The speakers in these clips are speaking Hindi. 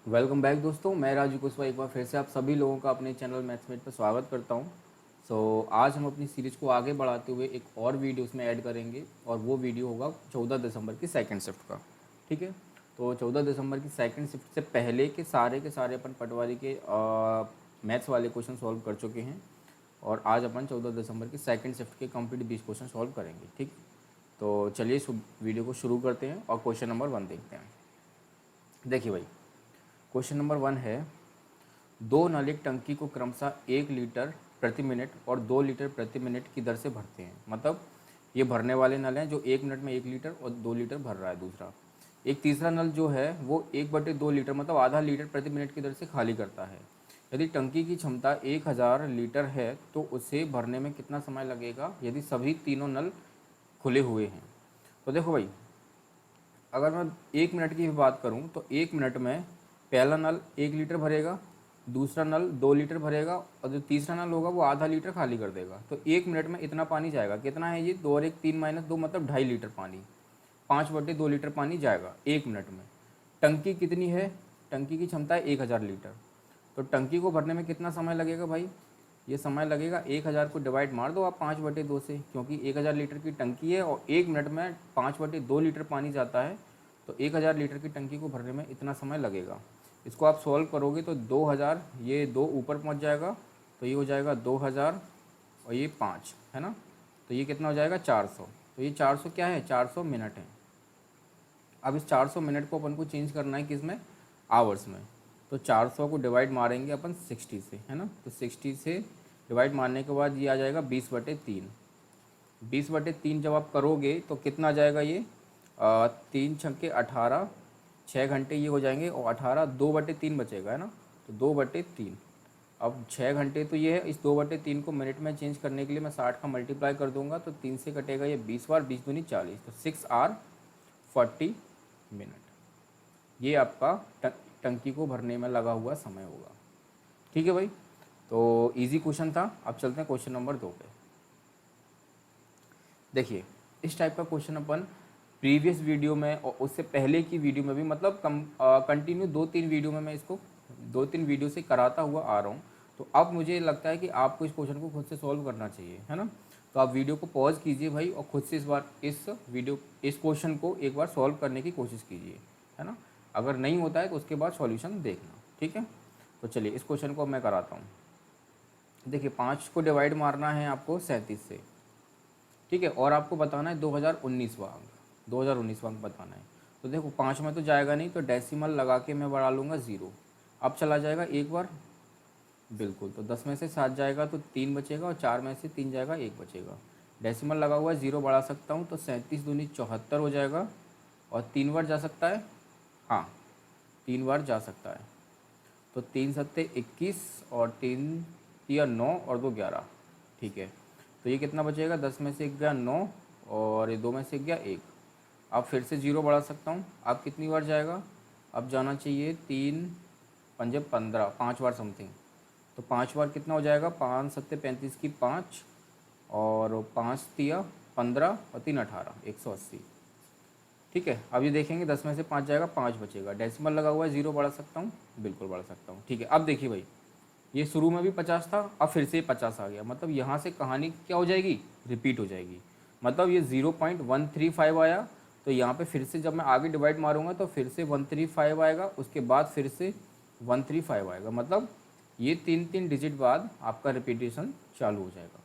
वेलकम बैक दोस्तों, मैं राजू कुशवाहा एक बार फिर से आप सभी लोगों का अपने चैनल मैथमेट पर स्वागत करता हूं। आज हम अपनी सीरीज़ को आगे बढ़ाते हुए एक और वीडियो उसमें ऐड करेंगे और वो वीडियो होगा 14 दिसंबर की सेकंड शिफ्ट का। ठीक है, तो 14 दिसंबर की सेकंड शिफ्ट से पहले के सारे अपन पटवारी के मैथ्स वाले क्वेश्चन सॉल्व कर चुके हैं और आज अपन 14 दिसंबर की सेकंड शिफ्ट के कंप्लीट 20 क्वेश्चन सॉल्व करेंगे। ठीक, तो चलिए इस वीडियो को शुरू करते हैं और क्वेश्चन नंबर 1 देखते हैं। देखिए भाई, क्वेश्चन नंबर 1 है, दो नल एक टंकी को क्रमशः 1 लीटर प्रति मिनट और 2 लीटर प्रति मिनट की दर से भरते हैं। मतलब ये भरने वाले नल हैं जो 1 मिनट में 1 लीटर और 2 लीटर भर रहा है। दूसरा, एक तीसरा नल जो है वो 1/2 लीटर मतलब आधा लीटर प्रति मिनट की दर से खाली करता है। यदि टंकी की क्षमता 1000 लीटर है तो उसे भरने में कितना समय लगेगा यदि सभी तीनों नल खुले हुए हैं। तो देखो भाई, अगर मैं 1 मिनट की भी बात करूं तो 1 मिनट में पहला नल 1 लीटर भरेगा, दूसरा नल 2 लीटर भरेगा और जो तीसरा नल होगा वो आधा लीटर खाली कर देगा। तो 1 मिनट में इतना पानी जाएगा। कितना है ये? 2 और 1 3 - 2 मतलब 2.5 लीटर पानी। 5/2 लीटर पानी जाएगा 1 मिनट में। टंकी कितनी है? टंकी की क्षमता है 1000 लीटर। तो टंकी को भरने में कितना समय लगेगा भाई? ये समय लगेगा, 1000 को डिवाइड मार दो आप 5/2 से, क्योंकि 1000 लीटर की टंकी है और 1 मिनट में 5/2 लीटर पानी जाता है। तो 1000 लीटर की टंकी को भरने में इतना समय लगेगा। इसको आप सॉल्व करोगे तो 2000, ये 2 ऊपर पहुंच जाएगा तो ये हो जाएगा 2000 और ये 5 है ना, तो ये कितना हो जाएगा 400। तो ये 400 क्या है? 400 मिनट है। अब इस 400 मिनट को अपन को चेंज करना है किस में? आवर्स में। तो 400 को डिवाइड मारेंगे अपन 60 से, है ना, तो 60 से डिवाइड मारने के बाद ये आ जाएगा 20/3। 20/3 जब आप करोगे तो कितना आ जाएगा ये? 3 × 18, 6 घंटे ये हो जाएंगे और 18, 2/3 बचेगा, है ना, तो 2/3। अब 6 घंटे तो ये है, इस 2/3 को मिनट में चेंज करने के लिए मैं 60 का मल्टीप्लाई कर दूंगा तो 3 से कटेगा ये 20 बार, 20 दूनी 40, तो 6 hour 40 मिनट ये आपका टंकी को भरने में लगा हुआ समय होगा। ठीक है भाई, तो इजी क्वेश्चन था। अब चलते हैं क्वेश्चन नंबर 2 पे। देखिए, इस टाइप का क्वेश्चन अपन प्रीवियस वीडियो में और उससे पहले की वीडियो में भी, मतलब कंटिन्यू 2-3 वीडियो में मैं इसको 2-3 वीडियो से कराता हुआ आ रहा हूँ। तो अब मुझे लगता है कि आपको इस क्वेश्चन को खुद से सॉल्व करना चाहिए, है ना। तो आप वीडियो को पॉज कीजिए भाई और खुद से इस क्वेश्चन को एक बार सॉल्व करने की कोशिश कीजिए, है ना। अगर नहीं होता है तो उसके बाद सॉल्यूशन देखना, ठीक है। तो चलिए इस क्वेश्चन को मैं कराता हूँ। देखिए, 5 को डिवाइड मारना है आपको 37 से, ठीक है, और आपको बताना है 2019वां अंक, 2019वां अंक बताना है। तो देखो, 5 में तो जाएगा नहीं तो डेसिमल लगा के मैं बढ़ा लूँगा 0। अब चला जाएगा एक बार, बिल्कुल, तो 10 में से 7 जाएगा तो 3 बचेगा और 4 में से 3 जाएगा 1 बचेगा। डेसिमल लगा हुआ है, 0 बढ़ा सकता हूँ तो 37 दूनी 74 हो जाएगा और 3 बार जा सकता है, हाँ 3 बार जा सकता है। तो 3 सत्ते 21 और 3 तिया 9 और 2 11, ठीक है। तो ये कितना बचेगा? 10 में से 1 गया 9 और ये 2 में से 1 गया 1। अब फिर से 0 बढ़ा सकता हूँ। अब कितनी बार जाएगा? अब जाना चाहिए 3 पंजे 15, 5 बार समथिंग। तो 5 बार कितना हो जाएगा? 5 सत्ते 35 की 5 और 5 तिया 15 और 3 18, 180, ठीक है। अब ये देखेंगे 10 में से 5 जाएगा, 5 बचेगा। डेसिमल लगा हुआ है, 0 बढ़ा सकता हूँ, बिल्कुल बढ़ा सकता हूँ, ठीक है। अब देखिए भाई, ये शुरू में भी 50 था, अब फिर से 50 आ गया, मतलब यहाँ से कहानी क्या हो जाएगी? रिपीट हो जाएगी। मतलब ये 0.135 आया, तो यहाँ पे फिर से जब मैं आगे डिवाइड मारूंगा तो फिर से 135 आएगा, उसके बाद फिर से 135 आएगा। मतलब ये 3-3 डिजिट बाद आपका रिपीटेशन चालू हो जाएगा।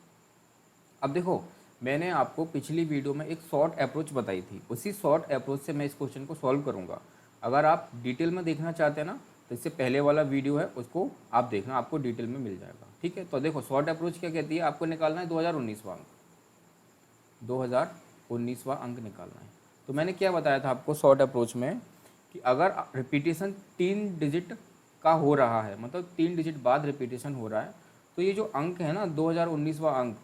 अब देखो, मैंने आपको पिछली वीडियो में एक शॉर्ट अप्रोच बताई थी, उसी शॉर्ट अप्रोच से मैं इस क्वेश्चन को सॉल्व करूँगा। अगर आप डिटेल में देखना चाहते हैं ना, तो इससे पहले वाला वीडियो है उसको आप देखना, आपको डिटेल में मिल जाएगा, ठीक है। तो देखो, शॉर्ट अप्रोच क्या कहती है, आपको निकालना है 2019वां अंक, 2019वां अंक निकालना है। तो मैंने क्या बताया था आपको शॉर्ट अप्रोच में कि अगर रिपीटेशन 3 डिजिट का हो रहा है, मतलब 3 डिजिट बाद रिपीटेशन हो रहा है, तो ये जो अंक है ना 2019वां अंक,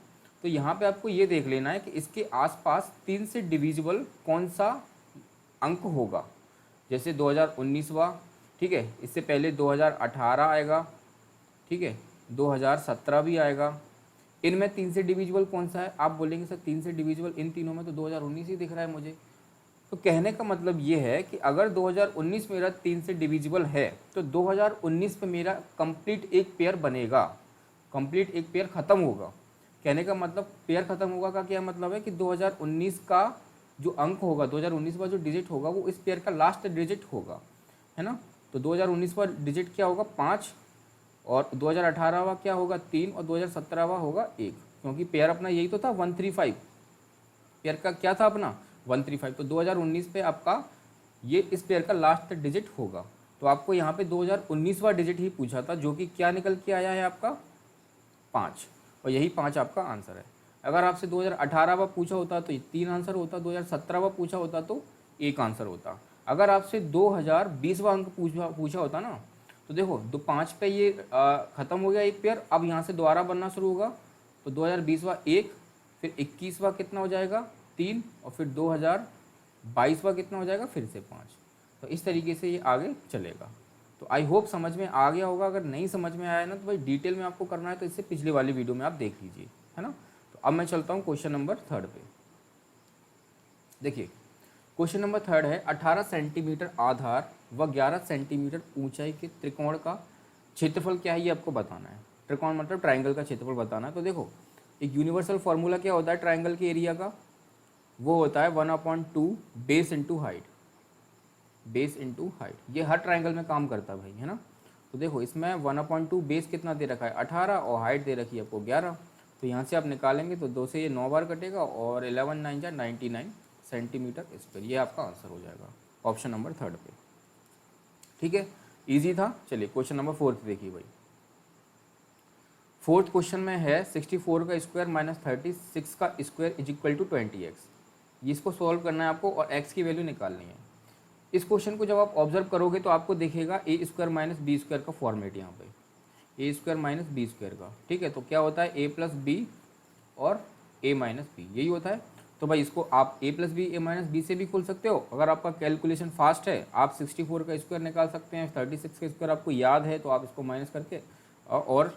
तो यहाँ पे आपको ये देख लेना है कि इसके आसपास 3 से डिविजिबल कौन सा अंक होगा। जैसे 2019वां, ठीक है, इससे पहले 2018 आएगा, ठीक है, 2017 भी आएगा। इनमें 3 से डिविजिबल कौन सा है? आप बोलेंगे सर 3 से डिविजिबल इन तीनों में तो 2019 ही दिख रहा है मुझे। तो कहने का मतलब ये है कि अगर 2019 मेरा 3 से डिविजिबल है तो 2019 पे मेरा कंप्लीट एक पेयर बनेगा, कंप्लीट एक पेयर ख़त्म होगा। कहने का मतलब पेयर ख़त्म होगा का क्या मतलब है कि 2019 का जो अंक होगा, 2019 का जो डिजिट होगा वो इस पेयर का लास्ट डिजिट होगा, है ना। तो 2019 का डिजिट क्या होगा 5, और 2018 क्या होगा 3, और 2017 होगा 1, क्योंकि पेयर अपना यही तो था 135, पेयर का क्या था अपना 135। तो 2019 पे आपका ये इस पेयर का लास्ट डिजिट होगा। तो आपको यहाँ पे 2019वां डिजिट ही पूछा था, जो कि क्या निकल के आया है आपका 5, और यही 5 आपका आंसर है। अगर आपसे 2018वां पूछा होता तो ये 3 आंसर होता, 2017वां पूछा होता तो 1 आंसर होता। अगर आपसे 2020वां अंक पूछा होता ना, तो देखो 5 पे ये ख़त्म हो गया एक पेयर, अब यहाँ से दोबारा बनना शुरू होगा। तो 2020वां 1, फिर 21वां कितना हो जाएगा 3, और फिर 2022वां कितना हो जाएगा फिर से 5। तो इस तरीके से ये आगे चलेगा। तो आई होप समझ में आ गया होगा। अगर नहीं समझ में आया ना तो भाई डिटेल में आपको करना है तो इससे पिछली वाली वीडियो में आप देख लीजिए, है ना। तो अब मैं चलता हूँ क्वेश्चन नंबर 3 पे। देखिए क्वेश्चन नंबर 3 है 18 सेंटीमीटर आधार व 11 सेंटीमीटर ऊंचाई के त्रिकोण का क्षेत्रफल क्या है ये आपको बताना है। त्रिकोण मतलब ट्राइंगल का क्षेत्रफल बताना है। तो देखो एक यूनिवर्सल फार्मूला क्या होता है ट्राइंगल के एरिया का, वो होता है 1/2 base into height, base into height. ये हर ट्राइंगल में काम करता है भाई, है ना। तो देखो इसमें 1/2 बेस कितना दे रखा है 18, और हाइट दे रखी है आपको 11। तो यहाँ से आप निकालेंगे तो 2 से ये 9 बार कटेगा, और 11 9 जा 99 सेंटीमीटर स्क्वायर। ये आपका आंसर हो जाएगा ऑप्शन नंबर 3 पे। ठीक है, ईजी था। चलिए क्वेश्चन नंबर 4 देखिए भाई। 4th क्वेश्चन में है 64 का स्क्वायर माइनस 36 का square is equal to 20x। इसको सॉल्व करना है आपको और x की वैल्यू निकालनी है। इस क्वेश्चन को जब आप ऑब्जर्व करोगे तो आपको दिखेगा ए स्क्वायर माइनस बी स्क्वायर का फॉर्मेट यहाँ पे, ए स्क्वायर माइनस बी स्क्वायर का। ठीक है, तो क्या होता है ए प्लस बी और ए माइनस बी, यही होता है। तो भाई इसको आप ए प्लस बी ए माइनस बी से भी खोल सकते हो। अगर आपका कैलकुलेशन फास्ट है आप 64 का स्क्वायर निकाल सकते हैं, 36 का स्क्वायर आपको याद है तो आप इसको माइनस करके और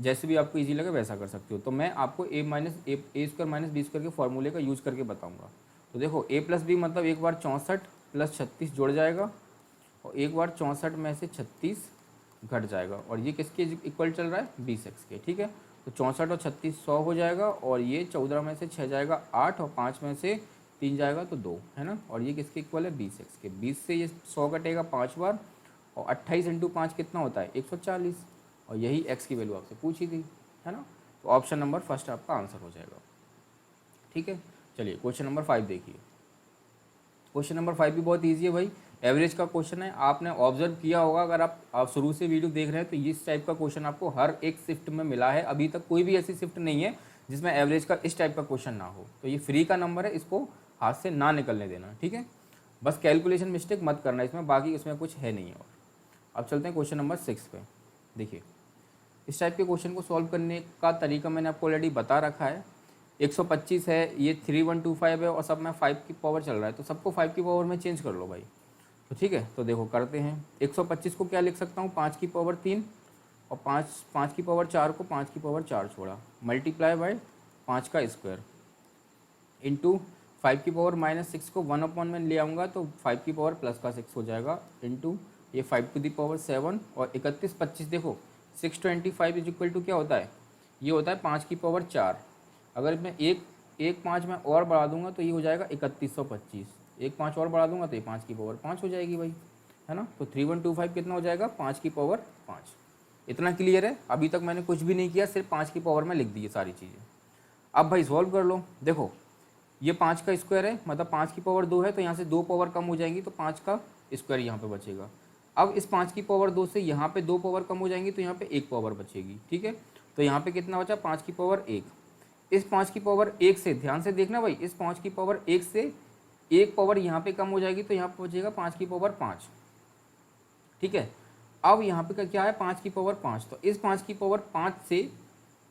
जैसे भी आपको इजी लगे वैसा कर सकते हो। तो मैं आपको ए स्क्वायर माइनस बी स्क्वायर के फॉर्मूले का यूज़ करके बताऊंगा। तो देखो ए प्लस बी मतलब एक बार 64 प्लस 36 जुड़ जाएगा, और एक बार 64 में से 36 घट जाएगा, और ये किसके इक्वल चल रहा है 20x के। ठीक है, तो 64 और 36 100 हो जाएगा, और ये 14 में से 6 जाएगा 8, और 5 में से 3 जाएगा तो 2, है ना। और ये किसके इक्वल है 20x के। 20 से ये 100 कटेगा 5 बार, और 28 इंटू 5 कितना होता है 140, और यही x की वैल्यू आपसे पूछी थी, है ना। तो ऑप्शन नंबर फर्स्ट आपका आंसर हो जाएगा। ठीक है, चलिए क्वेश्चन नंबर 5 देखिए। क्वेश्चन नंबर 5 भी बहुत ईजी है भाई, एवरेज का क्वेश्चन है। आपने ऑब्जर्व किया होगा, अगर आप शुरू से वीडियो देख रहे हैं तो इस टाइप का क्वेश्चन आपको हर एक शिफ्ट में मिला है। अभी तक कोई भी ऐसी शिफ्ट नहीं है जिसमें एवरेज का इस टाइप का क्वेश्चन ना हो। तो ये फ्री का नंबर है, इसको हाथ से ना निकलने देना। ठीक है, बस कैलकुलेशन मिस्टेक मत करना इसमें, बाकी इसमें कुछ है नहीं। और अब चलते हैं क्वेश्चन नंबर 6 पे। देखिए इस टाइप के क्वेश्चन को सॉल्व करने का तरीका मैंने आपको ऑलरेडी बता रखा है। 125 है, ये 3125 है, और सब में 5 की पावर चल रहा है, तो सबको 5 की पावर में चेंज कर लो भाई। तो ठीक है, तो देखो करते हैं। 125 को क्या लिख सकता हूँ 5 की पावर 3, और 5 की पावर 4 को 5 की पावर 4 छोड़ा, मल्टीप्लाई बाय 5 का स्क्वायर, इंटू 5 की पावर -6 को 1 में ले आऊँगा तो 5 की पावर प्लस का 6 हो जाएगा, इंटू ये 5 टू दी पावर 7, और 31 25 देखो 625 इज इक्वल टू क्या होता है, ये होता है 5 की पावर 4। अगर मैं एक 5 में और बढ़ा दूंगा तो ये हो जाएगा 3125, एक 5 और बढ़ा दूंगा तो ये 5 की पावर 5 हो जाएगी भाई, है ना। तो 3125 कितना हो जाएगा 5 की पावर 5। इतना क्लियर है, अभी तक मैंने कुछ भी नहीं किया, सिर्फ 5 की पावर में लिख दी है सारी चीज़ें। अब भाई सॉल्व कर लो। देखो ये 5 का स्क्वायर है, मतलब 5 की पावर 2 है, तो यहाँ से 2 पावर कम हो जाएंगी तो 5 का स्क्वायर यहाँ पे बचेगा। अब इस 5 की पावर 2 से यहाँ पे 2 पावर कम हो जाएंगी तो यहाँ पे 1 पावर बचेगी। ठीक है, तो यहाँ पे कितना बचा 5 की पावर 1। इस 5 की पावर 1 से ध्यान से देखना भाई, इस 5 की पावर 1 से 1 पावर यहाँ पे कम हो जाएगी तो यहाँ पे बचेगा 5 की पावर 5। ठीक है, अब यहाँ पे क्या है 5 की पावर 5, तो इस 5 की पावर 5 से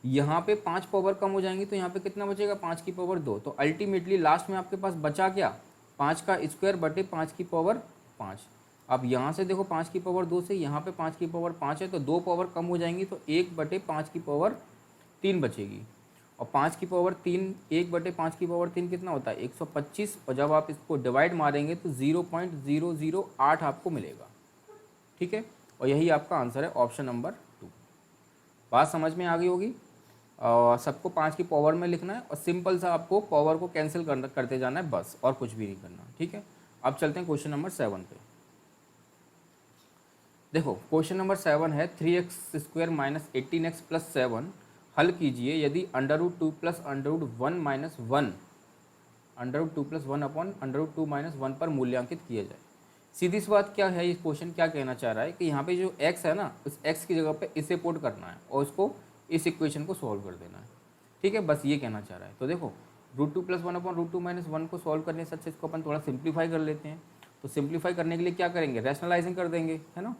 यहाँ पे 5 पावर कम हो जाएंगी तो यहाँ पे कितना बचेगा 5 की पावर 2। तो अल्टीमेटली लास्ट में आपके पास बचा क्या 5 का स्क्वायर बटे 5 की पावर 5। अब यहाँ से देखो 5 की पावर 2 से यहाँ पे 5 की पावर 5 है, तो 2 पावर कम हो जाएंगी तो 1 बटे 5 की पावर 3 बचेगी, और 5 की पावर 3, 1/5 की पावर 3 कितना होता है 125, और जब आप इसको डिवाइड मारेंगे तो 0.008 आपको मिलेगा। ठीक है, और यही आपका आंसर है ऑप्शन नंबर 2। बात समझ में आ गई होगी। और सबको 5 की पावर में लिखना है और सिंपल सा आपको पावर को कैंसिल करते जाना है बस, और कुछ भी नहीं करना। ठीक है, अब चलते हैं क्वेश्चन नंबर 7 पे। देखो क्वेश्चन नंबर 7 है 3x² - 18x + 7 हल कीजिए यदि √2 + √1 - 1 √2 + 1 अपॉन √2 - 1 पर मूल्यांकित किया जाए। सीधी सी बात क्या है, ये क्वेश्चन क्या कहना चाह रहा है कि यहाँ पे जो x है ना, उस x की जगह पे इसे पुट करना है और इसको इस इक्वेशन को सॉल्व कर देना है। ठीक है, बस ये कहना चाह रहा है। तो देखो √2 + 1 अपॉन √2 - 1 को सॉल्व करने से अच्छा इसको अपन थोड़ा सिंप्लीफाई कर लेते हैं। तो सिंप्लीफाई करने के लिए क्या करेंगे, रैशनलाइजिंग कर देंगे, है ना।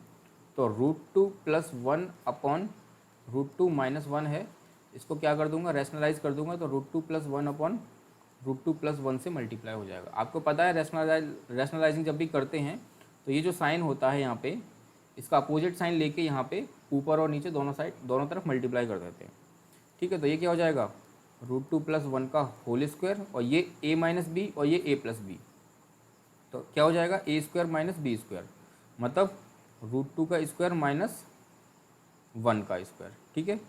तो √2 + 1 अपॉन √2 - 1 है, इसको क्या कर दूंगा, रैशनलाइज कर दूंगा। तो √2 + 1 अपॉन √2 + 1 से मल्टीप्लाई हो जाएगा। आपको पता है रैशनलाइजिंग जब भी करते हैं तो ये जो साइन होता है यहाँ पे, इसका अपोजिट साइन लेके यहाँ पे ऊपर और नीचे दोनों तरफ मल्टीप्लाई कर देते हैं। ठीक है, तो ये क्या हो जाएगा √2 + 1 का होल स्क्वायर, और ये a - b और ये a + b, तो क्या हो जाएगा a² - b², मतलब √2 का स्क्वायर माइनस 1 का स्क्वायर। ठीक है,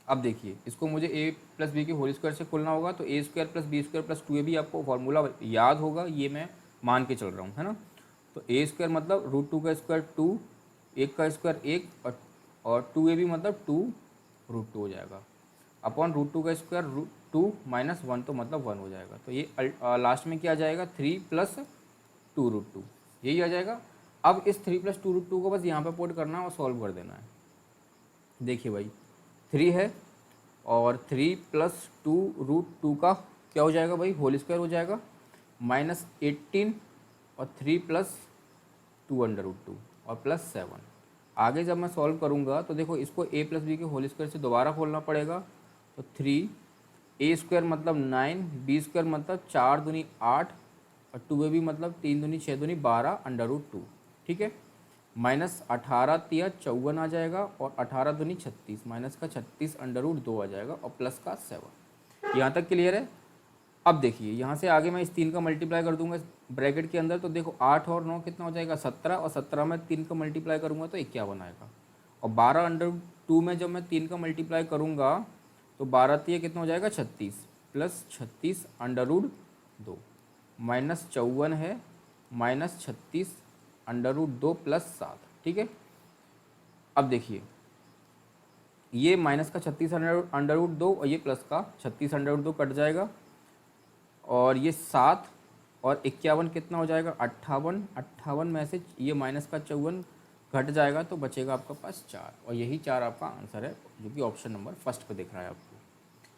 अब देखिए इसको मुझे a + b के होल स्क्वायर से खोलना होगा। तो a² + b² + 2ab आपको फॉर्मूला याद होगा, ये मैं मान के चल रहा हूँ, है ना। तो a² मतलब √2 का स्क्वायर 2, 1 का स्क्वायर 1, और 2ab मतलब 2 √2 हो जाएगा, अपॉन √2 का स्क्वायर 2 - 1 तो मतलब 1 हो जाएगा। तो ये लास्ट में क्या आ जाएगा 3 + 2 √2, यही आ जाएगा। अब इस 3 + 2 √2 को बस यहाँ पे पुट करना है और सॉल्व कर देना है। देखिए भाई 3 है और 3 + 2 √2 का क्या हो जाएगा भाई, होल स्क्वायर हो जाएगा, -18 और 3 + 2 √2 और +7। आगे जब मैं सॉल्व करूँगा तो देखो इसको a + b के होल स्क्वायर से दोबारा खोलना पड़ेगा। तो 3 a² मतलब 9, b² मतलब 4 दूनी 8, और 2ab मतलब 3 दूनी 6 दूनी 12 √2। ठीक है, -18 × 3 = 54 आ जाएगा, और 18 दूनी 36, माइनस का 36 √2 आ जाएगा, और प्लस का 7। यहाँ तक क्लियर है। अब देखिए यहाँ से आगे मैं इस 3 का मल्टीप्लाई कर दूंगा इस ब्रैकेट के अंदर। तो देखो 8 और 9 कितना हो जाएगा 17, और 17 में 3 का मल्टीप्लाई करूँगा तो 51 आएगा, और 12 √2 में जब मैं 3 का मल्टीप्लाई करूँगा तो 12 3 कितना हो जाएगा 36, प्लस 36 √2 -54 है, -36 √2 + 7। ठीक है, अब देखिए ये माइनस का 36 √2 और ये प्लस का 36 √2 कट जाएगा, और ये 7 और 51 कितना हो जाएगा 58, 58 में से ये माइनस का 54 घट जाएगा तो बचेगा आपका पास 4, और यही 4 आपका आंसर है, जो कि ऑप्शन नंबर फर्स्ट पे दिख रहा है आपको।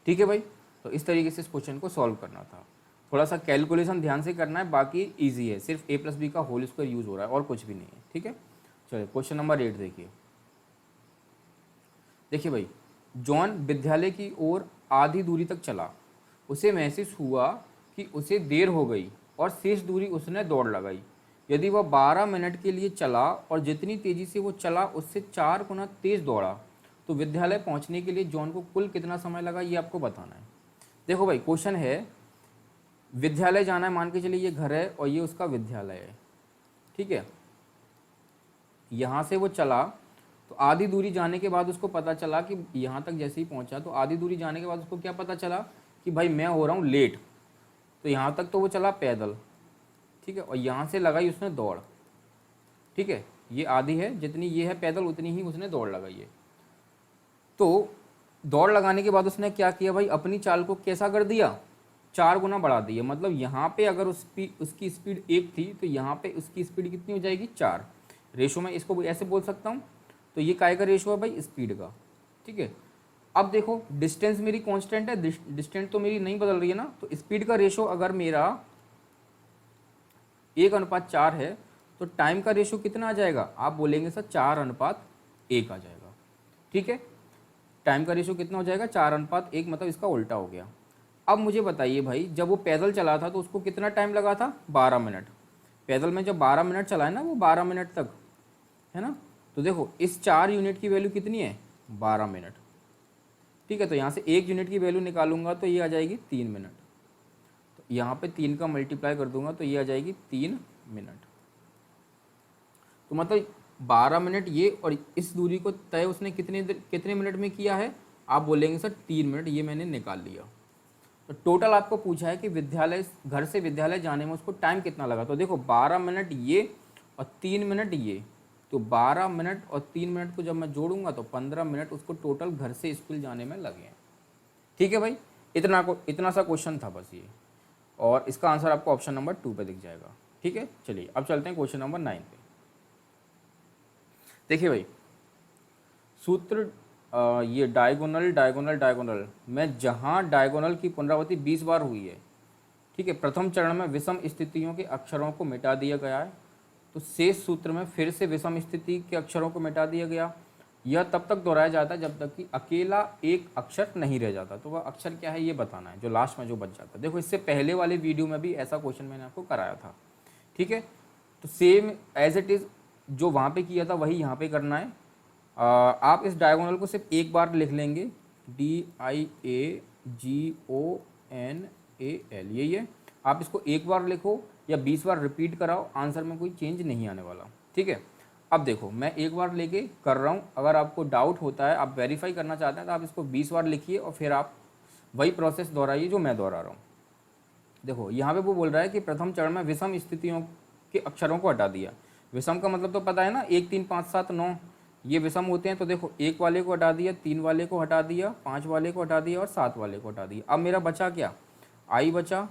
ठीक है भाई, तो इस तरीके से इस क्वेश्चन को सॉल्व करना था। थोड़ा सा कैलकुलेशन ध्यान से करना है, बाकी ईजी है, सिर्फ a + b का होल स्क्वायर यूज़ हो रहा है और कुछ भी नहीं है। ठीक है, चलिए क्वेश्चन नंबर 8 देखिए। देखिए भाई, जॉन विद्यालय की ओर आधी दूरी तक चला, उसे महसूस हुआ कि उसे देर हो गई और शेष दूरी उसने दौड़ लगाई। यदि वह 12 मिनट के लिए चला और जितनी तेज़ी से वो चला उससे 4 गुना तेज़ दौड़ा, तो विद्यालय पहुंचने के लिए जॉन को कुल कितना समय लगा, ये आपको बताना है। देखो भाई क्वेश्चन है, विद्यालय जाना है, मान के चलिए ये घर है और ये उसका विद्यालय है। ठीक है, यहाँ से वो चला तो आधी दूरी जाने के बाद उसको पता चला कि यहाँ तक जैसे ही पहुँचा तो आधी दूरी जाने के बाद उसको क्या पता चला कि भाई मैं हो रहा हूँ लेट। तो यहाँ तक तो वो चला पैदल, ठीक है, और यहाँ से लगाई उसने दौड़। ठीक है, ये आधी है, जितनी ये है पैदल उतनी ही उसने दौड़ लगाई है। तो दौड़ लगाने के बाद उसने क्या किया भाई, अपनी चाल को कैसा कर दिया, 4 गुना बढ़ा दिया। मतलब यहाँ पे अगर उसकी स्पीड 1 थी तो यहाँ पे उसकी स्पीड कितनी हो जाएगी 4। रेशो में इसको ऐसे बोल सकता हूँ। तो ये काय का रेशो है भाई, स्पीड का। ठीक है, अब देखो डिस्टेंस मेरी कांस्टेंट है, डिस्टेंस तो मेरी नहीं बदल रही है ना। तो स्पीड का रेशो अगर मेरा 1:4 है तो टाइम का रेशो कितना आ जाएगा, आप बोलेंगे सर 4:1 आ जाएगा। ठीक है, टाइम का रेशो कितना हो जाएगा 4:1, मतलब इसका उल्टा हो गया। अब मुझे बताइए भाई, जब वो पैदल चला था तो उसको कितना टाइम लगा था 12 मिनट। पैदल में जब 12 मिनट चला है ना वो 12 मिनट तक, है ना। तो देखो इस 4 यूनिट की वैल्यू कितनी है 12 मिनट। ठीक है। तो यहाँ से 1 यूनिट की वैल्यू निकालूंगा तो ये आ जाएगी 3 मिनट। तो यहाँ पे 3 का मल्टीप्लाई कर दूंगा तो ये आ जाएगी 3 मिनट। तो मतलब 12 मिनट ये, और इस दूरी को तय उसने कितने मिनट में किया है? आप बोलेंगे सर 3 मिनट, ये मैंने निकाल लिया। तो टोटल आपको पूछा है कि विद्यालय, घर से विद्यालय जाने में उसको टाइम कितना लगा। तो देखो 12 मिनट ये और 3 मिनट ये, तो 12 मिनट और 3 मिनट को जब मैं जोड़ूंगा तो 15 मिनट उसको टोटल घर से स्कूल जाने में लगे हैं। ठीक है भाई, इतना सा क्वेश्चन था बस ये, और इसका आंसर आपको ऑप्शन नंबर 2 पे दिख जाएगा। ठीक है, चलिए अब चलते हैं क्वेश्चन नंबर 9 पे। देखिए भाई, सूत्र ये डायगोनल में जहाँ डायगोनल की पुनरावृत्ति 20 बार हुई है, ठीक है, प्रथम चरण में विषम स्थितियों के अक्षरों को मिटा दिया गया है, तो शेष सूत्र में फिर से विषम स्थिति के अक्षरों को मिटा दिया गया। यह तब तक दोहराया जाता है जब तक कि अकेला एक अक्षर नहीं रह जाता। तो वह अक्षर क्या है ये बताना है, जो लास्ट में जो बच जाता है। देखो इससे पहले वाले वीडियो में भी ऐसा क्वेश्चन मैंने आपको कराया था। ठीक है, तो सेम एज इट इज़ जो वहाँ पे किया था वही यहाँ पे करना है। आप इस डायगोनल को सिर्फ एक बार लिख लेंगे, DIAGONAL, यही है। आप इसको एक बार लिखो या 20 बार रिपीट कराओ, आंसर में कोई चेंज नहीं आने वाला। ठीक है, अब देखो मैं एक बार लेके कर रहा हूँ, अगर आपको डाउट होता है, आप वेरीफाई करना चाहते हैं, तो आप इसको 20 बार लिखिए और फिर आप वही प्रोसेस दोहराइए जो मैं दोहरा रहा हूँ। देखो यहाँ पे वो बोल रहा है कि प्रथम चरण में विषम स्थितियों के अक्षरों को हटा दिया। विषम का मतलब तो पता है ना, 1 3 5 7 9 ये विषम होते हैं। तो देखो 1 वाले को हटा दिया, 3 वाले को हटा दिया, 5 वाले को हटा दिया और 7 वाले को हटा दिया। अब मेरा बचा क्या? I बचा,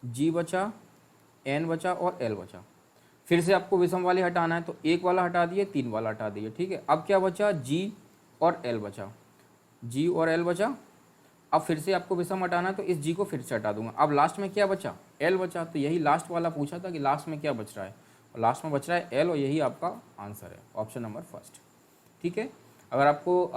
G बचा, N बचा और L बचा। फिर से आपको विषम वाले हटाना है, तो 1 वाला हटा दिए, 3 वाला हटा दिए। ठीक है, अब क्या बचा? G और L बचा, G और L बचा। अब फिर से आपको विषम हटाना है, तो इस G को फिर से हटा दूंगा। अब लास्ट में क्या बचा? L बचा। तो यही लास्ट वाला पूछा था कि लास्ट में क्या बच रहा है, और लास्ट में बच रहा है L, और यही आपका आंसर है, ऑप्शन नंबर फर्स्ट। ठीक है, अगर आपको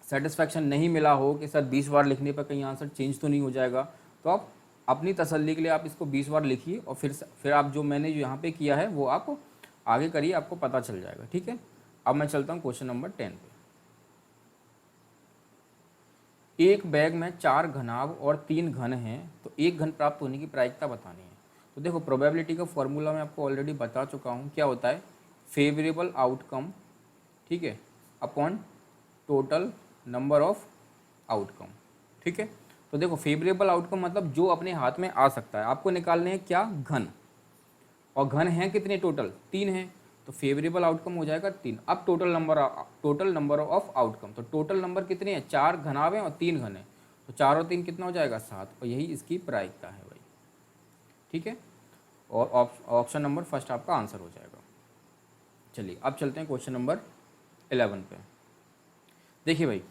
सेटिस्फैक्शन नहीं मिला हो कि सर 20 बार लिखने पर कहीं आंसर चेंज तो नहीं हो जाएगा, तो आप अपनी तसल्ली के लिए आप इसको 20 बार लिखिए, और फिर आप जो मैंने जो यहाँ पे किया है वो आप आगे करिए, आपको पता चल जाएगा। ठीक है, अब मैं चलता हूँ क्वेश्चन नंबर 10 पे। एक बैग में 4 घनाभ और 3 घन हैं, तो 1 घन प्राप्त होने की प्रायिकता बतानी है। तो देखो प्रोबेबिलिटी का फॉर्मूला मैं आपको ऑलरेडी बता चुका हूँ, क्या होता है? फेवरेबल आउटकम, ठीक है, upon total number of outcome. ठीक है, तो देखो फेवरेबल आउटकम मतलब जो अपने हाथ में आ सकता है। आपको निकालने हैं क्या? घन, और घन हैं कितने? टोटल 3 हैं, तो फेवरेबल आउटकम हो जाएगा 3। अब टोटल नंबर ऑफ आउटकम, तो टोटल नंबर कितने हैं? 4 घनाभ हैं और 3 घन हैं, तो 4 और 3 कितना हो जाएगा? 7, और यही इसकी प्रायिकता है भाई। ठीक है, और ऑप्शन नंबर फर्स्ट आपका आंसर हो जाएगा। चलिए अब चलते हैं क्वेश्चन नंबर 11 पे। देखिए भाई,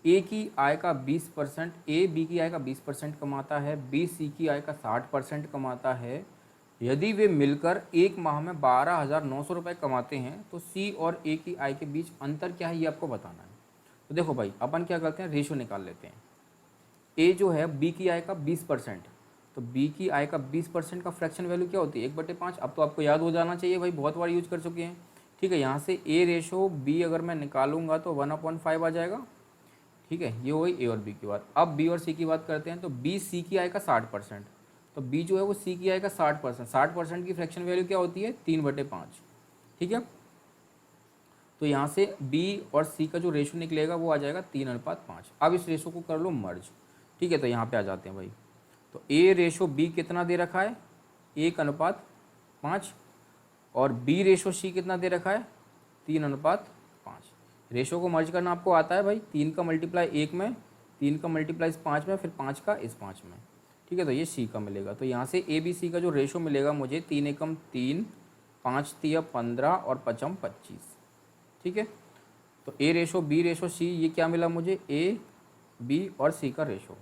ए की आय का 20%, ए बी की आय का 20% कमाता है, बी सी की आय का 60% कमाता है। यदि वे मिलकर एक माह में 12,900 रुपये कमाते हैं, तो सी और ए की आय के बीच अंतर क्या है ये आपको बताना है। तो देखो भाई, अपन क्या करते हैं, रेशो निकाल लेते हैं। ए जो है बी की आय का 20%, तो बी की आय का 20% का फ्रैक्शन वैल्यू क्या होती है? 1/5। अब तो आपको याद हो जाना चाहिए भाई, बहुत बार यूज कर चुके हैं। ठीक है, यहाँ से ए रेशो बी अगर मैं निकालूंगा तो 1/5 आ जाएगा। ठीक है, ये हो गई ए और बी की बात। अब बी और सी की बात करते हैं, तो बी सी की आय का 60%, तो बी जो है वो सी की आय का 60%। 60% की फ्रैक्शन वैल्यू क्या होती है? 3/5। ठीक है, तो यहाँ से बी और सी का जो रेशो निकलेगा वो आ जाएगा 3:5। अब इस रेशो को कर लो मर्ज। ठीक है, तो यहाँ पे आ जाते हैं भाई, तो ए रेशो बी कितना दे रखा है? 1:5, और बी रेशो सी कितना दे रखा है? 3:5। रेशो को मर्ज करना आपको आता है भाई, 3 का मल्टीप्लाई 1 में, 3 का मल्टीप्लाई इस 5 में, फिर 5 का इस 5 में। ठीक है, तो ये सी का मिलेगा। तो यहाँ से ए बी सी का जो रेशो मिलेगा मुझे, 3 एकम 3, 5 तिया 15 और 5m 25। ठीक है, तो ए रेशो बी रेशो सी, ये क्या मिला मुझे? ए बी और सी का रेशो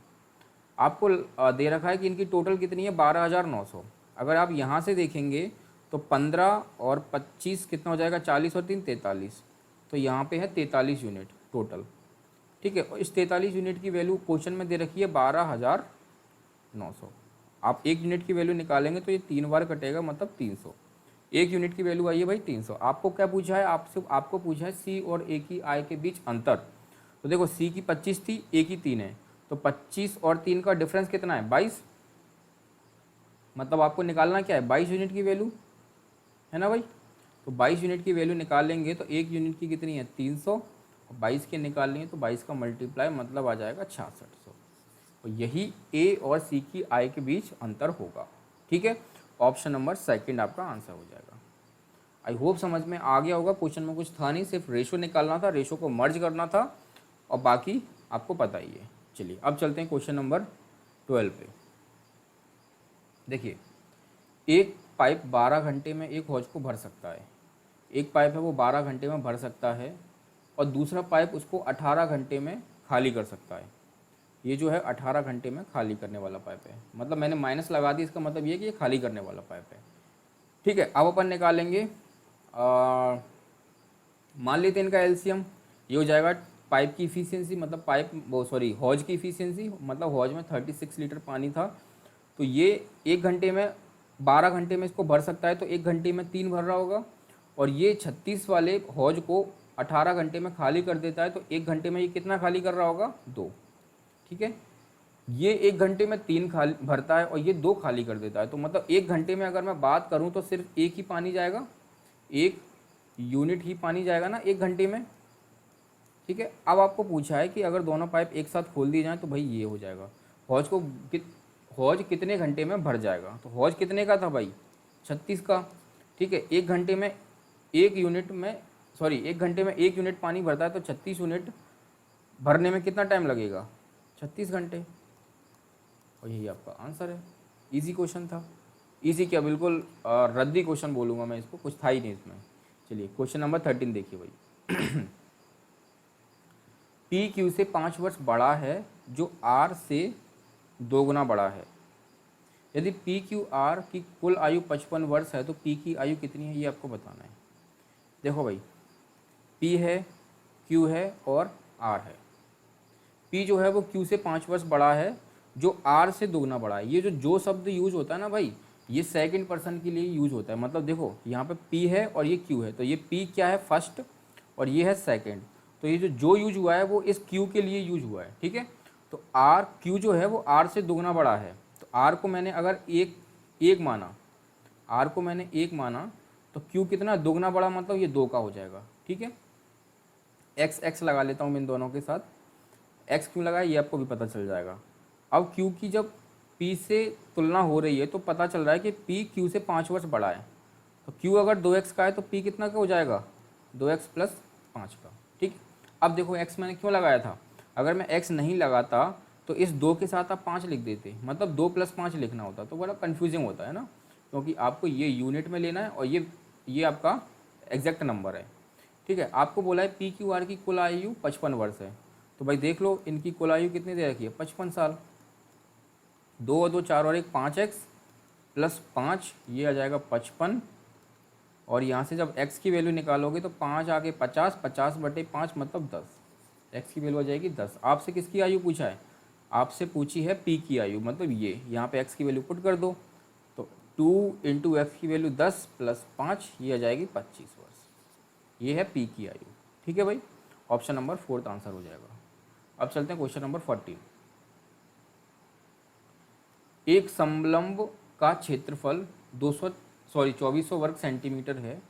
आपको दे रखा है कि इनकी टोटल कितनी है? 12,900। अगर आप यहाँ से देखेंगे तो 15 और 25 कितना हो जाएगा? 40 और 3 43, तो यहाँ पे है 43 यूनिट टोटल। ठीक है, और इस 43 यूनिट की वैल्यू क्वेश्चन में दे रखी है 12,900। आप 1 यूनिट की वैल्यू निकालेंगे तो ये 3 बार कटेगा, मतलब 300। 1 यूनिट की वैल्यू आई है भाई 300। आपको क्या पूछा है? आपको पूछा है सी और ए की आय के बीच अंतर। तो देखो सी की 25 थी, ए की 3 है, तो 25 और 3 का डिफरेंस कितना है 22। मतलब आपको निकालना क्या है 22 यूनिट की वैल्यू, है ना भाई। तो 22 यूनिट की वैल्यू निकाल लेंगे तो एक यूनिट की कितनी है 300, और 22 के निकाल लेंगे तो 22 का मल्टीप्लाई मतलब आ जाएगा 6600। तो यही ए और सी की आय के बीच अंतर होगा। ठीक है, ऑप्शन नंबर सेकंड आपका आंसर हो जाएगा। आई होप समझ में आ गया होगा। क्वेश्चन में कुछ था नहीं, सिर्फ रेशो निकालना था, रेशो को मर्ज करना था, और बाकी आपको पता ही है। चलिए अब चलते हैं क्वेश्चन नंबर 12 पे। देखिए, एक पाइप 12 घंटे में एक हौज को भर सकता है। एक पाइप है वो 12 घंटे में भर सकता है, और दूसरा पाइप उसको 18 घंटे में खाली कर सकता है। ये जो है 18 घंटे में खाली करने वाला पाइप है, मतलब मैंने माइनस लगा दी, इसका मतलब ये कि ये खाली करने वाला पाइप है। ठीक है, अब अपन निकालेंगे, मान लेते हैं इनका एलसीएम। ये हो जाएगा पाइप की इफिशियंसी, मतलब पाइप वो सॉरी हौज की इफिशियंसी, मतलब हौज में 36 लीटर पानी था, तो ये एक घंटे में 12 घंटे में इसको भर सकता है, तो एक घंटे में 3 भर रहा होगा। और ये 36 वाले हौज को 18 घंटे में खाली कर देता है, तो एक घंटे में ये कितना खाली कर रहा होगा 2। ठीक है, ये एक घंटे में 3 खाली भरता है और ये 2 खाली कर देता है, तो मतलब एक घंटे में अगर मैं बात करूँ तो सिर्फ एक ही पानी जाएगा, एक यूनिट ही पानी जाएगा ना एक घंटे में। ठीक है, अब आपको पूछा है कि अगर दोनों पाइप एक साथ खोल दिए जाएँ तो भाई ये हो जाएगा हौज को हौज कितने घंटे में भर जाएगा। तो हौज कितने का था भाई 36 का। ठीक है, एक घंटे में एक यूनिट में एक घंटे में एक यूनिट पानी भरता है, तो 36 यूनिट भरने में कितना टाइम लगेगा 36 घंटे। और यही आपका आंसर है। इजी क्वेश्चन था, इजी क्या बिल्कुल रद्दी क्वेश्चन बोलूँगा मैं इसको, कुछ था ही नहीं इसमें। चलिए क्वेश्चन नंबर 13 देखिए भाई। पी क्यू से 5 वर्ष बड़ा है जो आर से 2 गुना बड़ा है। यदि पी क्यू आर की कुल आयु 55 वर्ष है तो पी की आयु कितनी है, ये आपको बताना है। देखो भाई, पी है, क्यू है और आर है। पी जो है वो क्यू से 5 वर्ष बड़ा है, जो आर से 2 गुना बड़ा है। ये जो शब्द यूज होता है ना भाई, ये सेकंड पर्सन के लिए यूज होता है। मतलब देखो यहाँ पे पी है और ये क्यू है, तो ये पी क्या है फर्स्ट और ये है सेकंड, तो ये जो यूज हुआ है वो इस क्यू के लिए यूज हुआ है। ठीक है, तो आर क्यू जो है वो आर से 2 गुना बड़ा है, तो आर को मैंने अगर एक माना, आर को मैंने 1 माना, तो क्यू कितना 2 गुना बड़ा, मतलब ये 2 का हो जाएगा। ठीक है, एक्स लगा लेता हूँ मैं इन दोनों के साथ। एक्स क्यों लगाया ये आपको भी पता चल जाएगा। अब क्यू की जब पी से तुलना हो रही है तो पता चल रहा है कि पी क्यू से 5 वर्ष बड़ा है, तो क्यू अगर 2x का है तो पी कितना का हो जाएगा 2x प्लस 5 का। ठीक, अब देखो x मैंने क्यों लगाया था, अगर मैं x नहीं लगाता तो इस 2 के साथ आप 5 लिख देते, मतलब 2 + 5 लिखना होता, तो बड़ा कन्फ्यूजिंग होता है ना, क्योंकि आपको ये यूनिट में लेना है और ये आपका एग्जैक्ट नंबर है। ठीक है, आपको बोला है पी क्यू आर की कुल आयु 55 वर्ष है, तो भाई देख लो इनकी कुल आयु कितनी दे रखी है 55 साल। 2 और 2 4 और 1 5x प्लस 5 ये आ जाएगा 55, और यहाँ से जब x की वैल्यू निकालोगे तो 5 आगे 50, 50/5 मतलब 10, x की वैल्यू आ जाएगी 10। आपसे किसकी आयु पूछा है, आपसे पूछी है p की आयु, मतलब ये यहाँ पे x की वैल्यू पुट कर दो, तो 2 × x की वैल्यू 10 प्लस 5 ये आ जाएगी 25 वर्ष, ये है p की आयु। ठीक है भाई, ऑप्शन नंबर 4 आंसर हो जाएगा। अब चलते हैं क्वेश्चन नंबर 14। एक समलंब का क्षेत्रफल 2400 वर्ग सेंटीमीटर है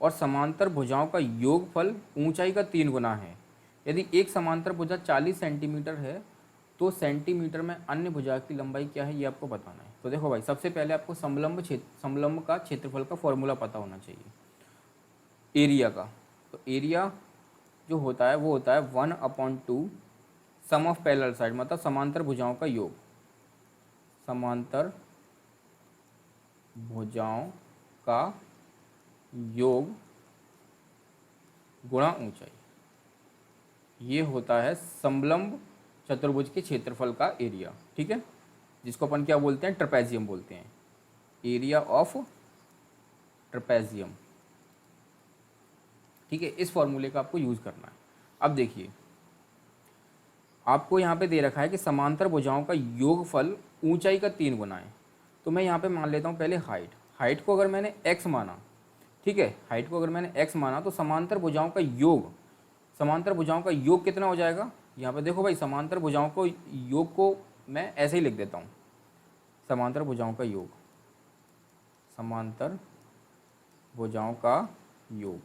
और समांतर भुजाओं का योगफल ऊंचाई का 3 गुना है। यदि एक समांतर भुजा 40 सेंटीमीटर है तो सेंटीमीटर में अन्य भुजा की लंबाई क्या है, ये आपको बताना है। तो देखो भाई, सबसे पहले आपको समलंब का क्षेत्रफल का फॉर्मूला पता होना चाहिए एरिया का। तो एरिया जो होता है वो होता है 1/2 सम ऑफ पैरेलल साइड, मतलब समांतर भुजाओं का योग, समांतर भुजाओं का योग गुणा ऊंचाई, ये होता है समलंब चतुर्भुज के क्षेत्रफल का एरिया। ठीक है, जिसको अपन क्या बोलते हैं ट्रेपेजियम बोलते हैं, एरिया ऑफ ट्रेपेजियम। ठीक है, इस फॉर्मूले का आपको यूज करना है। अब देखिए, आपको यहाँ पे दे रखा है कि समांतर भुजाओं का योगफल ऊंचाई का 3 गुना है, तो मैं यहाँ पे मान लेता हूँ पहले हाइट को अगर मैंने x माना, ठीक है, हाइट को अगर मैंने x माना तो समांतर भुजाओं का योग समांतर भुजाओं का योग कितना हो जाएगा, यहाँ पे देखो भाई, समांतर भुजाओं को योग को मैं ऐसे ही लिख देता हूँ, समांतर भुजाओं का योग, समांतर भुजाओं का योग,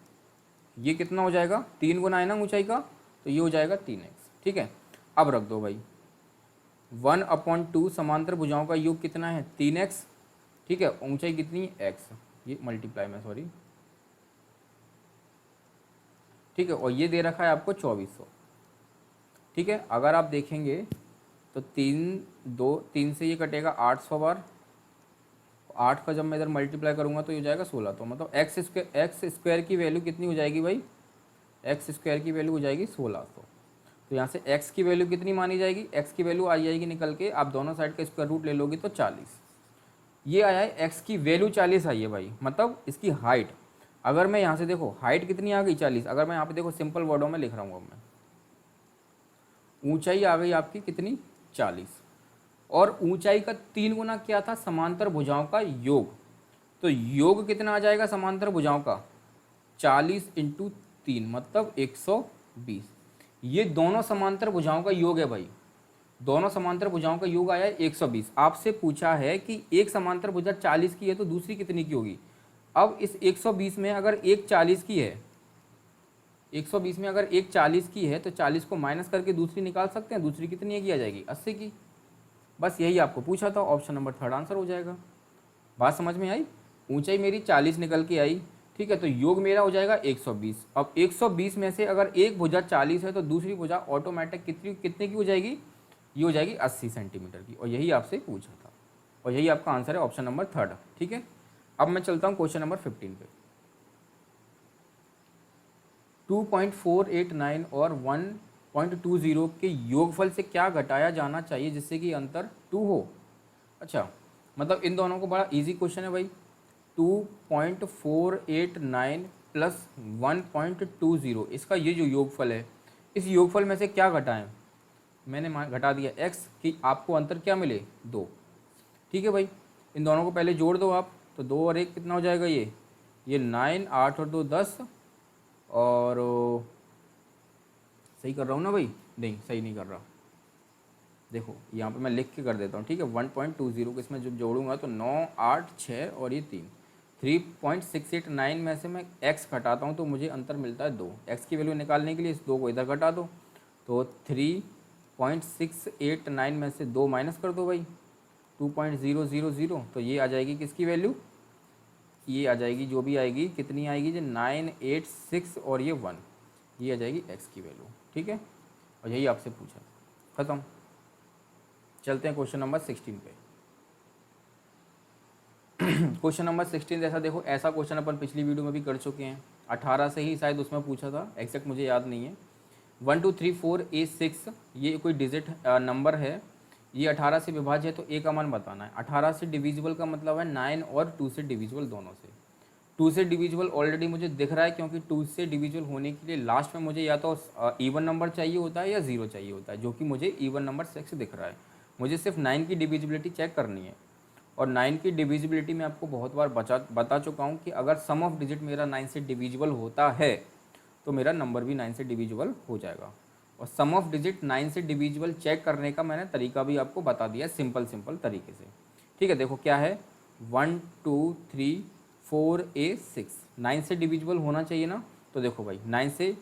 ये कितना हो जाएगा, 3 गुना है ना ऊंचाई का, तो ये हो जाएगा 3x। ठीक है, अब रख दो भाई 1/2 समांतर भुजाओं का योग कितना है 3x। ठीक है, ऊंचाई कितनी है x, ये मल्टीप्लाई में सॉरी। ठीक है, और ये दे रखा है आपको 2400। ठीक है, अगर आप देखेंगे तो 3 से ये कटेगा 800 बार, 8 का जब मैं इधर मल्टीप्लाई करूँगा तो ये हो जाएगा 16। तो मतलब एक्स स्क्वायर की वैल्यू कितनी हो जाएगी भाई, एक्स स्क्वायर की वैल्यू हो जाएगी 1600। तो यहाँ से x की वैल्यू कितनी मानी जाएगी, x की वैल्यू आ जाएगी निकल के, आप दोनों साइड का स्क्वायर रूट ले लोगे तो 40। ये आया है x की वैल्यू 40 आई है भाई, मतलब इसकी हाइट। अगर मैं यहाँ से देखो हाइट कितनी आ गई 40, अगर मैं यहाँ पे देखो सिंपल वर्डों में लिख रहा हूँ, अब मैं ऊंचाई आ गई आपकी कितनी 40, और ऊंचाई का 3 गुना क्या था, समांतर भुजाओं का योग। तो योग कितना आ जाएगा समांतर भुजाओं का, 40 × 3 मतलब 120। ये दोनों समांतर भुजाओं का योग है भाई, दोनों समांतर भुजाओं का योग आया है 120। आपसे पूछा है कि एक समांतर भुजा 40 की है तो दूसरी कितनी की होगी। अब इस 120 में अगर एक 40 की है, 120 में अगर एक 40 की है तो 40 को माइनस करके दूसरी निकाल सकते हैं, दूसरी कितनी है की आ जाएगी 80 की। बस यही आपको पूछा था, ऑप्शन नंबर 3 आंसर हो जाएगा। बात समझ में आई, ऊंचाई मेरी 40 निकल के आई। ठीक है, तो योग मेरा हो जाएगा 120। अब 120 में से अगर एक भुजा 40 है तो दूसरी भुजा ऑटोमेटिक कितने की हो जाएगी, ये हो जाएगी 80 सेंटीमीटर की, और यही आपसे पूछा था, और यही आपका आंसर है ऑप्शन नंबर 3। ठीक है, अब मैं चलता हूँ क्वेश्चन नंबर 15 पे। 2.489 और 1.20 के योगफल से क्या घटाया जाना चाहिए जिससे कि अंतर 2 हो। अच्छा, मतलब इन दोनों को बड़ा इजी क्वेश्चन है भाई। 2.489 प्लस 1.20, इसका ये जो योगफल है, इस योगफल में से क्या घटाएं, मैंने घटा दिया x कि आपको अंतर क्या मिले 2। ठीक है भाई, इन दोनों को पहले जोड़ दो आप, तो 2 और 1 कितना हो जाएगा, ये 9, 8 और 2 10, और सही कर रहा हूँ ना भाई, नहीं सही नहीं कर रहा, देखो यहाँ पे मैं लिख के कर देता हूँ। ठीक है, 1.20 को इसमें जब जोड़ूंगा तो 9, 8, 6 और ये 3, 3.689 में से मैं x घटाता हूँ तो मुझे अंतर मिलता है 2। x की वैल्यू निकालने के लिए इस 2 को इधर घटा दो, तो 3.689 में से 2 माइनस कर दो भाई, 2.000, तो ये आ जाएगी किसकी वैल्यू, ये आ जाएगी जो भी आएगी, कितनी आएगी जो 986 और ये 1, ये आ जाएगी x की वैल्यू। ठीक है, और यही आपसे पूछा, खत्म। चलते हैं क्वेश्चन नंबर 16 पे। क्वेश्चन नंबर 16 जैसा देखो, ऐसा क्वेश्चन अपन पिछली वीडियो में भी कर चुके हैं, 18 से ही शायद उसमें पूछा था, एग्जैक्ट मुझे याद नहीं है। 1 2 3 4 A 6 ये कोई डिजिट नंबर है, ये 18 से विभाज्य है तो a का मान बताना है। 18 से डिविजिबल का मतलब है 9 और 2 से डिविजिबल दोनों से। 2 से डिविजिबल ऑलरेडी मुझे दिख रहा है, क्योंकि 2 से डिविजिबल होने के लिए लास्ट में मुझे या तो इवन नंबर चाहिए होता है या 0 चाहिए होता है, जो कि मुझे इवन नंबर 6 दिख रहा है। मुझे सिर्फ 9 की डिविजिबिलिटी चेक करनी है, और 9 की डिविजिबिलिटी में आपको बहुत बार बता चुका हूँ कि अगर सम ऑफ डिजिट मेरा 9 से डिविजिबल होता है तो मेरा नंबर भी 9 से डिविजिबल हो जाएगा। और सम ऑफ डिजिट 9 से डिविजिबल चेक करने का मैंने तरीका भी आपको बता दिया सिंपल तरीके से। ठीक है, देखो क्या है, 1 2 3 4 A 6, 9 से डिविजिबल होना चाहिए ना। तो देखो भाई 9 से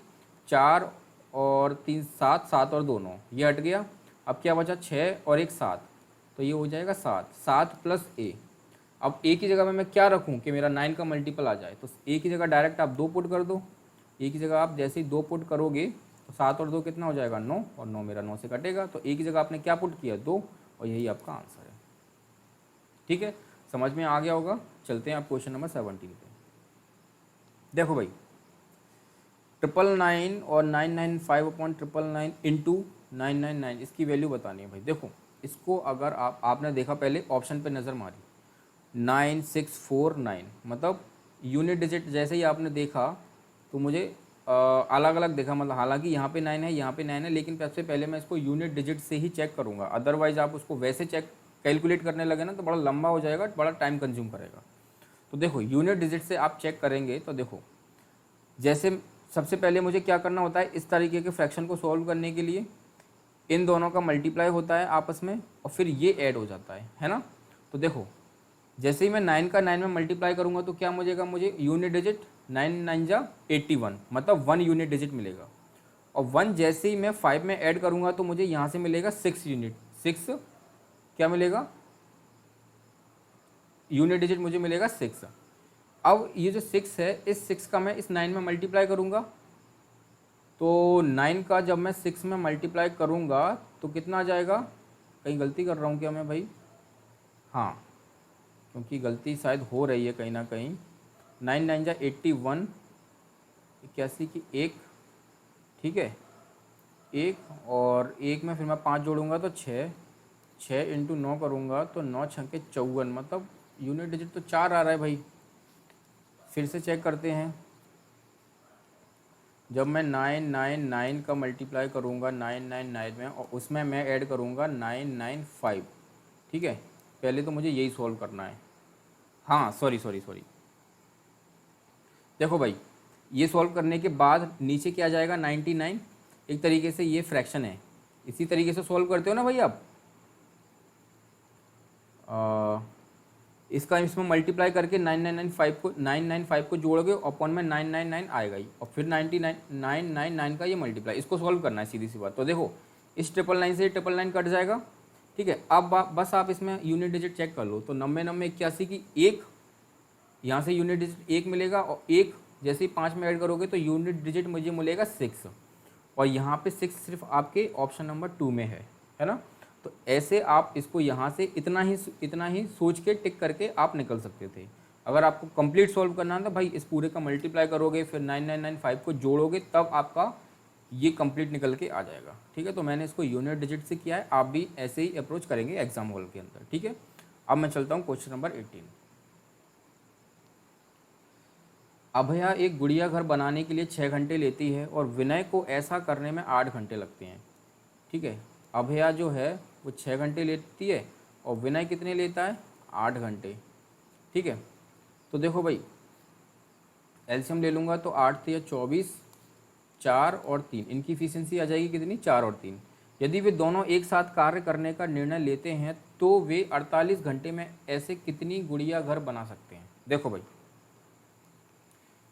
4 और 3 7, 7 और 2 9, ये हट गया। अब क्या बचा, 6 और 1 7, तो ये हो जाएगा 7, 7 प्लस A। अब A की जगह में मैं क्या रखूँ कि मेरा 9 का मल्टीपल आ जाए, तो A की जगह डायरेक्ट आप 2 पुट कर दो। A की जगह आप जैसे ही 2 पुट करोगे तो 7 और 2 कितना हो जाएगा 9, और 9 मेरा 9 से कटेगा, तो A की जगह आपने क्या पुट किया 2, और यही आपका आंसर है। ठीक है, समझ में आ गया होगा। चलते हैं आप क्वेश्चन नंबर 17 पे। देखो भाई 999 और 995/999 इंटू 999, इसकी वैल्यू बतानी है भाई। देखो इसको अगर आपने देखा पहले ऑप्शन पे नज़र मारी, 9649, मतलब यूनिट डिजिट जैसे ही आपने देखा तो मुझे अलग अलग देखा, मतलब हालांकि यहाँ पे 9 है, यहाँ पे 9 है, लेकिन सबसे पहले मैं इसको यूनिट डिजिट से ही चेक करूँगा। अदरवाइज आप उसको वैसे कैलकुलेट करने लगे ना तो बड़ा लंबा हो जाएगा, बड़ा टाइम कंज्यूम करेगा। तो देखो यूनिट डिजिट से आप चेक करेंगे तो देखो जैसे सबसे पहले मुझे क्या करना होता है, इस तरीके के फ्रैक्शन को सॉल्व करने के लिए इन दोनों का मल्टीप्लाई होता है आपस में और फिर ये ऐड हो जाता है ना। तो देखो जैसे ही मैं 9 का 9 में मल्टीप्लाई करूँगा तो क्या मिलेगा, मुझे यूनिट डिजिट 9 9 जा 81, मतलब 1 यूनिट डिजिट मिलेगा। और 1 जैसे ही मैं 5 में ऐड करूँगा तो मुझे यहाँ से मिलेगा 6 यूनिट, 6 क्या मिलेगा, यूनिट डिजिट मुझे मिलेगा 6। अब ये जो 6 है, इस 6 का मैं इस 9 में मल्टीप्लाई करूँगा तो 9 का जब मैं 6 में मल्टीप्लाई करूँगा तो कितना आ जाएगा, कहीं गलती कर रहा हूँ क्या मैं भाई, हाँ क्योंकि गलती शायद हो रही है कहीं ना कहीं। 9 9 जा 81, 81 की एक, ठीक है, एक और एक में फिर मैं 5 जोड़ूंगा तो 6, 6 इंटू 9 करूँगा तो 9 छक्के 54, मतलब यूनिट डिजिट तो 4 आ रहा है भाई। फिर से चेक करते हैं, जब मैं 999 का मल्टीप्लाई करूँगा 999 में और उसमें मैं ऐड करूँगा 995, ठीक है, पहले तो मुझे यही सॉल्व करना है। हाँ सॉरी, देखो भाई ये सॉल्व करने के बाद नीचे क्या आ जाएगा 99, एक तरीके से ये फ्रैक्शन है, इसी तरीके से सॉल्व करते हो ना भाई आप। इसका इसमें मल्टीप्लाई करके 995 को जोड़ोगे अपॉन में 999 आएगा ही, और फिर 999 का ये मल्टीप्लाई, इसको सॉल्व करना है सीधी सी बात। तो देखो इस 999 से 999 कट जाएगा, ठीक है। अब बस आप इसमें यूनिट डिजिट चेक कर लो तो 90 90 81 की एक, यहाँ से यूनिट डिजिट 1 मिलेगा और एक जैसे ही 5 में ऐड करोगे तो यूनिट डिजिट मुझे मिलेगा 6, और यहाँ पे 6 सिर्फ आपके ऑप्शन नंबर 2 में है ना। तो ऐसे आप इसको यहाँ से इतना ही सोच के टिक करके आप निकल सकते थे। अगर आपको कंप्लीट सॉल्व करना है तो भाई इस पूरे का मल्टीप्लाई करोगे, फिर 9995 को जोड़ोगे, तब आपका ये कंप्लीट निकल के आ जाएगा, ठीक है। तो मैंने इसको यूनिट डिजिट से किया है, आप भी ऐसे ही अप्रोच करेंगे एग्जाम हॉल के अंदर, ठीक है। अब मैं चलता हूँ क्वेश्चन नंबर 18। अभया एक गुड़िया घर बनाने के लिए 6 घंटे लेती है और विनय को ऐसा करने में 8 घंटे लगते हैं, ठीक है। अभया जो है वो 6 घंटे लेती है और विनय कितने लेता है, 8 घंटे, ठीक है। तो देखो भाई एलसीएम ले लूँगा तो 8 से 24, 4 और 3, इनकी इफिशियंसी आ जाएगी कितनी, 4 और 3। यदि वे दोनों एक साथ कार्य करने का निर्णय लेते हैं तो वे 48 घंटे में ऐसे कितनी गुड़िया घर बना सकते हैं। देखो भाई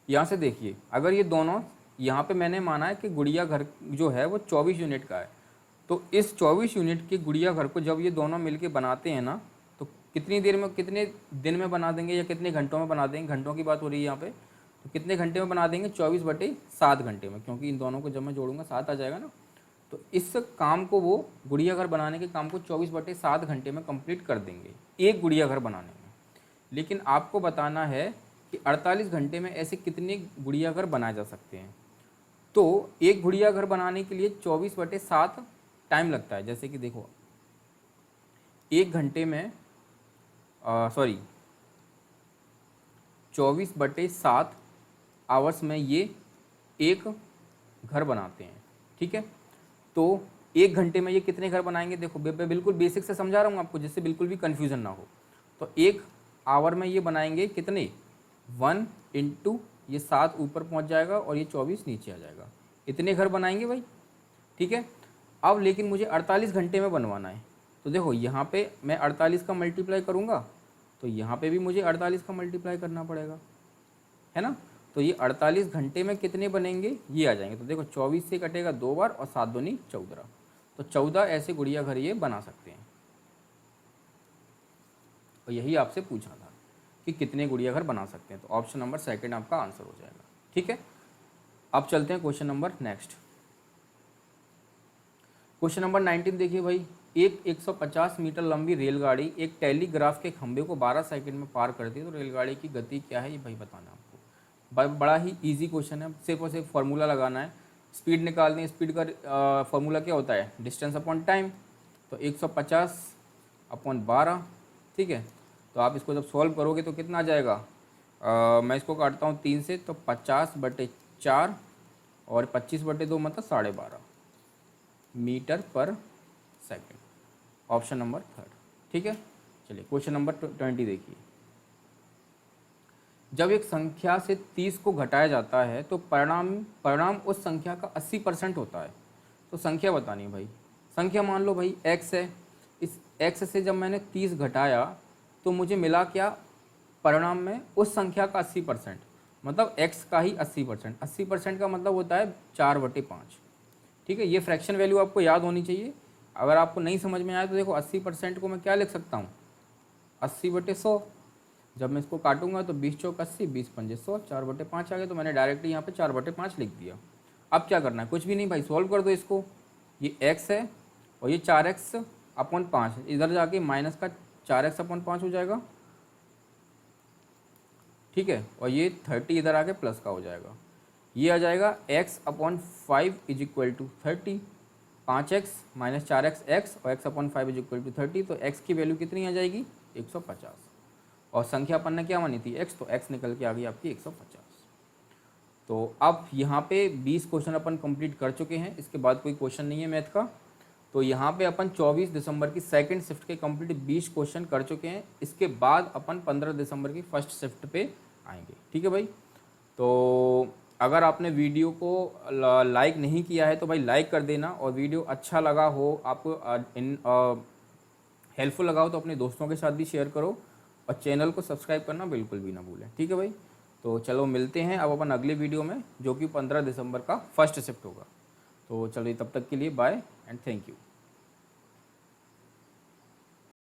यहाँ से देखिए, अगर ये दोनों, यहाँ पे मैंने माना है कि गुड़िया घर जो है वो 24 यूनिट का है, तो इस 24 यूनिट के गुड़िया घर को जब ये दोनों मिलके बनाते हैं ना तो कितनी देर में, कितने दिन में बना देंगे या कितने घंटों में बना देंगे, घंटों की बात हो रही है यहाँ पे, तो कितने घंटे में बना देंगे, 24/7 घंटे में, क्योंकि इन दोनों को जब मैं जोड़ूंगा 7 आ जाएगा ना। तो इस काम को, वो गुड़िया घर बनाने के काम को 24/7 घंटे में कंप्लीट कर देंगे, एक गुड़िया घर बनाने में। लेकिन आपको बताना है कि 48 घंटे में ऐसे कितने गुड़िया घर बनाए जा सकते हैं। तो एक गुड़िया घर बनाने के लिए 24/7 टाइम लगता है। जैसे कि देखो एक घंटे में 24/7 आवर्स में ये एक घर बनाते हैं, ठीक है। तो एक घंटे में ये कितने घर बनाएंगे, देखो बिल्कुल बेसिक से समझा रहा हूँ आपको, जिससे बिल्कुल भी कन्फ्यूज़न ना हो। तो एक आवर में ये बनाएंगे कितने, 1 इंटू ये 7 ऊपर पहुँच जाएगा और ये 24 नीचे आ जाएगा, इतने घर बनाएंगे भाई, ठीक है। अब लेकिन मुझे 48 घंटे में बनवाना है, तो देखो यहाँ पे मैं 48 का मल्टीप्लाई करूँगा तो यहाँ पे भी मुझे 48 का मल्टीप्लाई करना पड़ेगा, है ना। तो ये 48 घंटे में कितने बनेंगे, ये आ जाएंगे। तो देखो 24 से कटेगा 2 बार और 7 दूनी 14, तो 14 ऐसे गुड़िया घर ये बना सकते हैं। और यही आपसे पूछा था कि कितने गुड़िया घर बना सकते हैं, तो ऑप्शन नंबर सेकंड आपका आंसर हो जाएगा, ठीक है। अब चलते हैं question number next. Question number 19 देखिए भाई, एक 150 मीटर लंबी रेलगाड़ी एक टेलीग्राफ के खंभे को 12 सेकंड में पार करती है, तो रेलगाड़ी की गति क्या है, ये भाई बताना आपको। बड़ा ही इजी क्वेश्चन है, सिर्फ और सिर्फ फार्मूला लगाना है, स्पीड निकालनी है। स्पीड का फार्मूला क्या होता है, डिस्टेंस अपॉन टाइम, तो 150 अपॉन 12, ठीक है। तो आप इसको जब सॉल्व करोगे तो कितना आ जाएगा, मैं इसको काटता हूँ 3 से, तो 50/4 और 25/2 मतलब 12.5 मीटर पर सेकंड, ऑप्शन नंबर 3, ठीक है। चलिए क्वेश्चन नंबर 20 देखिए। जब एक संख्या से 30 को घटाया जाता है तो परिणाम उस संख्या का 80% होता है। तो संख्या बतानी है भाई। संख्या मान लो भाई x है, इस x से जब मैंने 30 घटाया तो मुझे मिला क्या, परिणाम में उस संख्या का 80%, मतलब x का ही 80%। 80% का मतलब होता है 4/5। ठीक है, ये फ्रैक्शन वैल्यू आपको याद होनी चाहिए। अगर आपको नहीं समझ में आया तो देखो 80% को मैं क्या लिख सकता हूँ, 80/100। जब मैं इसको काटूंगा तो 20 चौक 80, 20 पंजे 100, 4/5 आ गया। तो मैंने डायरेक्टली यहाँ पे 4/5 लिख दिया। अब क्या करना है, कुछ भी नहीं भाई, सॉल्व कर दो इसको। ये x है और ये 4x/5, इधर जाके माइनस का 4x/5 हो जाएगा। ठीक है, और ये 30 इधर आके प्लस का हो जाएगा। ये आ जाएगा x/5 is equal to 30। 5x minus 4x x और x/5 इज इक्वल टू 30। तो x की वैल्यू कितनी आ जाएगी, 150। और संख्या अपन ने क्या मानी थी, x, तो x निकल के आ गई आपकी 150। तो अब यहाँ पे 20 क्वेश्चन अपन कंप्लीट कर चुके हैं। इसके बाद कोई क्वेश्चन नहीं है मैथ का। तो यहाँ पे अपन 24 दिसंबर की सेकंड शिफ्ट के कंप्लीट 20 क्वेश्चन कर चुके हैं। इसके बाद अपन 15 दिसंबर की फर्स्ट शिफ्ट पे आएंगे। ठीक है भाई। तो अगर आपने वीडियो को लाइक नहीं किया है तो भाई लाइक कर देना, और वीडियो अच्छा लगा हो, आपको हेल्पफुल लगा हो तो अपने दोस्तों के साथ भी शेयर करो, और चैनल को सब्सक्राइब करना बिल्कुल भी ना भूलें। ठीक है भाई। तो चलो मिलते हैं अब अपन अगले वीडियो में, जो कि 15 दिसंबर का फर्स्ट शिफ्ट होगा। तो चलिए तब तक के लिए बाय एंड थैंक यू।